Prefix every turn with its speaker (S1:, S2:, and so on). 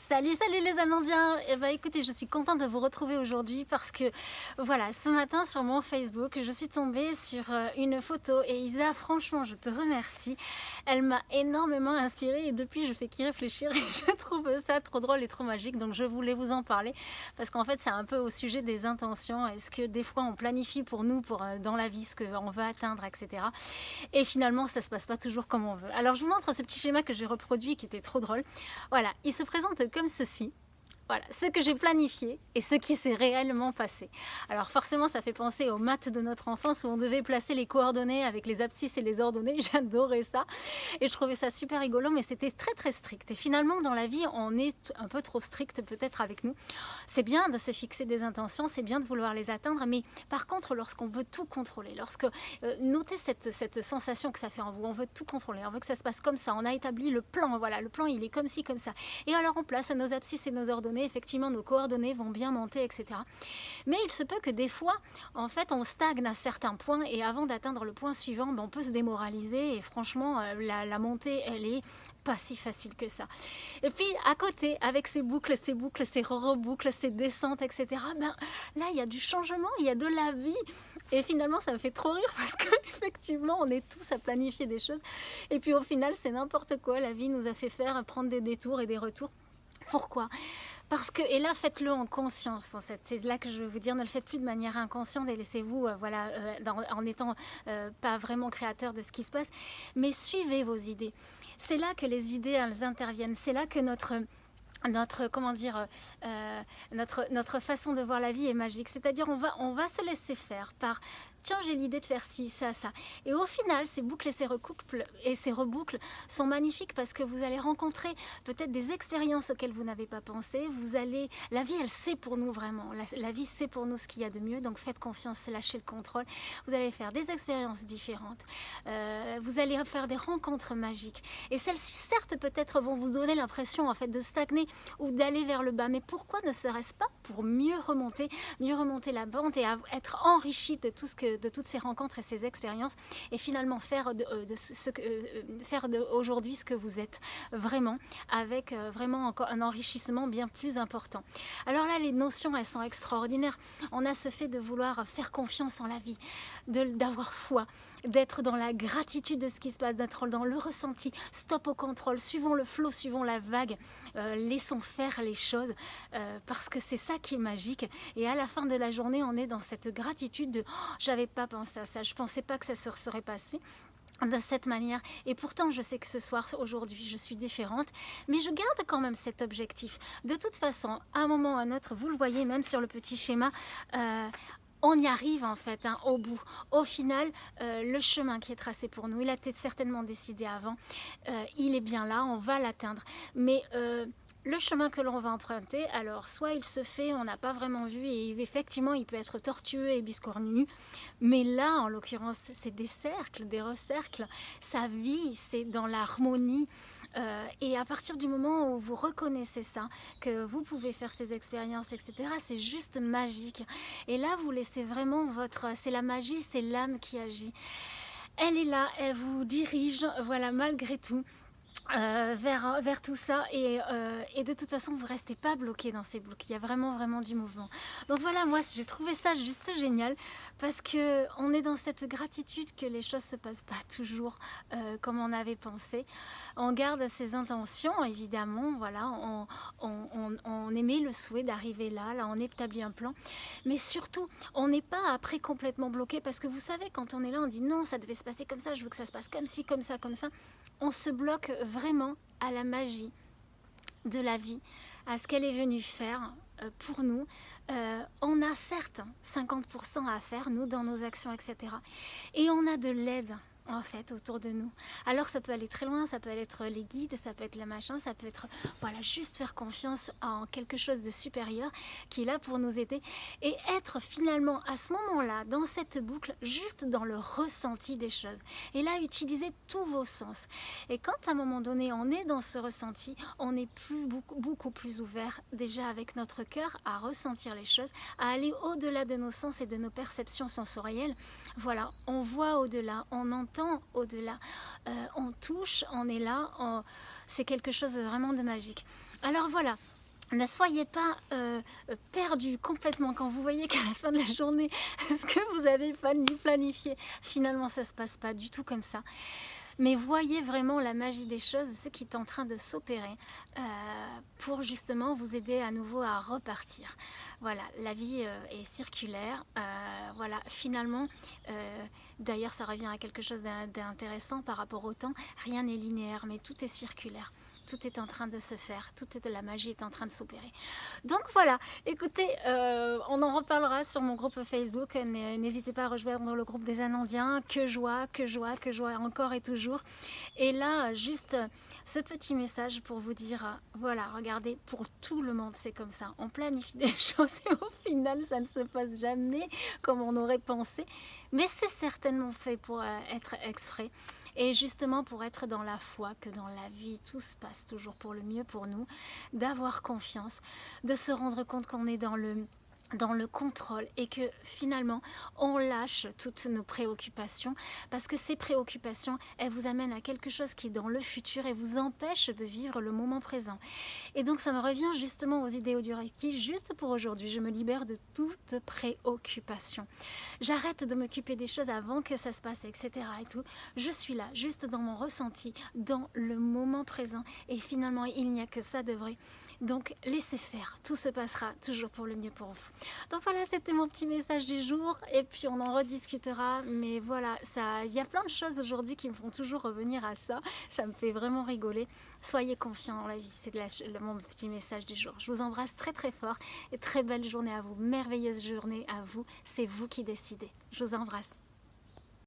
S1: Salut, salut les Amandiens! Eh ben, écoutez, je suis contente de vous retrouver aujourd'hui parce que, voilà, ce matin sur mon Facebook, je suis tombée sur une photo et Isa, franchement, je te remercie. Elle m'a énormément inspirée et depuis, je fais qu'y réfléchir et je trouve ça trop drôle et trop magique. Donc, je voulais vous en parler parce qu'en fait, c'est un peu au sujet des intentions. Est-ce que des fois, on planifie pour nous, pour dans la vie, ce qu'on veut atteindre, etc. Et finalement, ça se passe pas toujours comme on veut. Alors, je vous montre ce petit schéma que j'ai reproduit qui était trop drôle. Voilà, il se présente comme ceci. Voilà, ce que j'ai planifié et ce qui s'est réellement passé. Alors forcément, ça fait penser aux maths de notre enfance où on devait placer les coordonnées avec les abscisses et les ordonnées. J'adorais ça et je trouvais ça super rigolo, mais c'était très très strict. Et finalement, dans la vie, on est un peu trop strict peut-être avec nous. C'est bien de se fixer des intentions, c'est bien de vouloir les atteindre, mais par contre, lorsqu'on veut tout contrôler, lorsque notez cette sensation que ça fait en vous, on veut tout contrôler, on veut que ça se passe comme ça, on a établi le plan, voilà, le plan il est comme ci, comme ça. Et alors on place nos abscisses et nos ordonnées, effectivement nos coordonnées vont bien monter, etc. Mais il se peut que des fois, en fait, on stagne à certains points et avant d'atteindre le point suivant, ben, on peut se démoraliser et franchement, la montée, elle est pas si facile que ça. Et puis à côté, avec ces reboucles, ces descentes, etc., ben, là, il y a du changement, il y a de la vie. Et finalement, ça me fait trop rire parce qu'effectivement, on est tous à planifier des choses. Et puis au final, c'est n'importe quoi. La vie nous a fait faire prendre des détours et des retours. Pourquoi? Parce que, et là, faites-le en conscience, en fait. C'est là que je veux vous dire, ne le faites plus de manière inconsciente et laissez-vous, voilà, en étant pas vraiment créateur de ce qui se passe, mais suivez vos idées. C'est là que les idées, elles interviennent. C'est là que comment dire, notre façon de voir la vie est magique. C'est-à-dire, on va se laisser faire par tiens, j'ai l'idée de faire ci, ça. Et au final, ces boucles et ces reboucles sont magnifiques parce que vous allez rencontrer peut-être des expériences auxquelles vous n'avez pas pensé. La vie, elle sait pour nous vraiment. La vie sait pour nous ce qu'il y a de mieux. Donc faites confiance, lâchez le contrôle. Vous allez faire des expériences différentes. Vous allez faire des rencontres magiques. Et celles-ci, certes, peut-être vont vous donner l'impression en fait de stagner ou d'aller vers le bas. Mais pourquoi ne serait-ce pas pour mieux remonter la pente et être enrichi de toutes ces rencontres et ces expériences et finalement faire aujourd'hui ce que vous êtes vraiment avec vraiment encore un enrichissement bien plus important. Alors là, les notions, elles sont extraordinaires. On a ce fait de vouloir faire confiance en la vie, d'avoir foi, d'être dans la gratitude de ce qui se passe, d'être dans le ressenti, stop au contrôle, suivons le flot, suivons la vague, laissons faire les choses parce que c'est ça qui est magique et à la fin de la journée on est dans cette gratitude de oh, j'avais pas pensé à ça, je pensais pas que ça se serait passé de cette manière et pourtant je sais que ce soir aujourd'hui je suis différente mais je garde quand même cet objectif de toute façon à un moment ou à un autre, vous le voyez même sur le petit schéma, on y arrive en fait au bout. Au final, le chemin qui est tracé pour nous, il a été certainement décidé avant, il est bien là, on va l'atteindre. Mais le chemin que l'on va emprunter, alors soit il se fait, on n'a pas vraiment vu et effectivement il peut être tortueux et biscornu, mais là en l'occurrence c'est des cercles, des recercles, sa vie c'est dans l'harmonie. Et à partir du moment où vous reconnaissez ça, que vous pouvez faire ces expériences, etc., c'est juste magique. Et là, vous laissez vraiment c'est la magie, c'est l'âme qui agit. Elle est là, elle vous dirige, voilà, malgré tout vers tout ça et de toute façon vous restez pas bloqué dans ces boucles, il y a vraiment vraiment du mouvement. Donc voilà, moi j'ai trouvé ça juste génial parce que on est dans cette gratitude que les choses se passent pas toujours comme on avait pensé. On garde ses intentions évidemment, voilà, on émet le souhait d'arriver là on établit un plan, mais surtout on n'est pas après complètement bloqué parce que vous savez quand on est là on dit non ça devait se passer comme ça, je veux que ça se passe comme ci, comme ça, comme ça. On se bloque vraiment à la magie de la vie, à ce qu'elle est venue faire pour nous. On a certes 50% à faire, nous, dans nos actions, etc. Et on a de l'aide en fait autour de nous. Alors ça peut aller très loin, ça peut être les guides, ça peut être le machin, ça peut être voilà juste faire confiance en quelque chose de supérieur qui est là pour nous aider et être finalement à ce moment-là dans cette boucle juste dans le ressenti des choses. Et là utiliser tous vos sens. Et quand à un moment donné on est dans ce ressenti, on est beaucoup plus ouvert déjà avec notre cœur à ressentir les choses, à aller au-delà de nos sens et de nos perceptions sensorielles. Voilà, on voit au-delà, on entend au-delà, on touche, on est là, c'est quelque chose vraiment de magique. Alors voilà, Ne soyez pas perdus complètement quand vous voyez qu'à la fin de la journée, ce que vous avez planifié, finalement ça ne se passe pas du tout comme ça. Mais voyez vraiment la magie des choses, ce qui est en train de s'opérer euh, pour justement vous aider à nouveau à repartir. Voilà, la vie est circulaire. Voilà, finalement, euh, d'ailleurs ça revient à quelque chose d'intéressant par rapport au temps. Rien n'est linéaire, mais tout est circulaire. Tout est en train de se faire, la magie est en train de s'opérer. Donc voilà, écoutez, on en reparlera sur mon groupe Facebook. N'hésitez pas à rejoindre le groupe des Anandiens. Que joie, que joie, que joie encore et toujours. Et là, juste ce petit message pour vous dire, voilà, regardez, pour tout le monde, c'est comme ça. On planifie des choses et au final, ça ne se passe jamais comme on aurait pensé. Mais c'est certainement fait pour être exprès. Et justement pour être dans la foi que dans la vie, tout se passe toujours pour le mieux pour nous, d'avoir confiance, de se rendre compte qu'on est dans le contrôle et que finalement on lâche toutes nos préoccupations parce que ces préoccupations elles vous amènent à quelque chose qui est dans le futur et vous empêche de vivre le moment présent. Et donc ça me revient justement aux idéaux du Reiki. Juste pour aujourd'hui, je me libère de toute préoccupation, j'arrête de m'occuper des choses avant que ça se passe, etc. et tout. Je suis là juste dans mon ressenti, dans le moment présent, et finalement il n'y a que ça de vrai. Donc laissez faire, tout se passera toujours pour le mieux pour vous. Donc voilà, c'était mon petit message du jour et puis on en rediscutera. Mais voilà, il y a plein de choses aujourd'hui qui me font toujours revenir à ça. Ça me fait vraiment rigoler. Soyez confiants en la vie, c'est mon petit message du jour. Je vous embrasse très très fort et très belle journée à vous, merveilleuse journée à vous. C'est vous qui décidez. Je vous embrasse.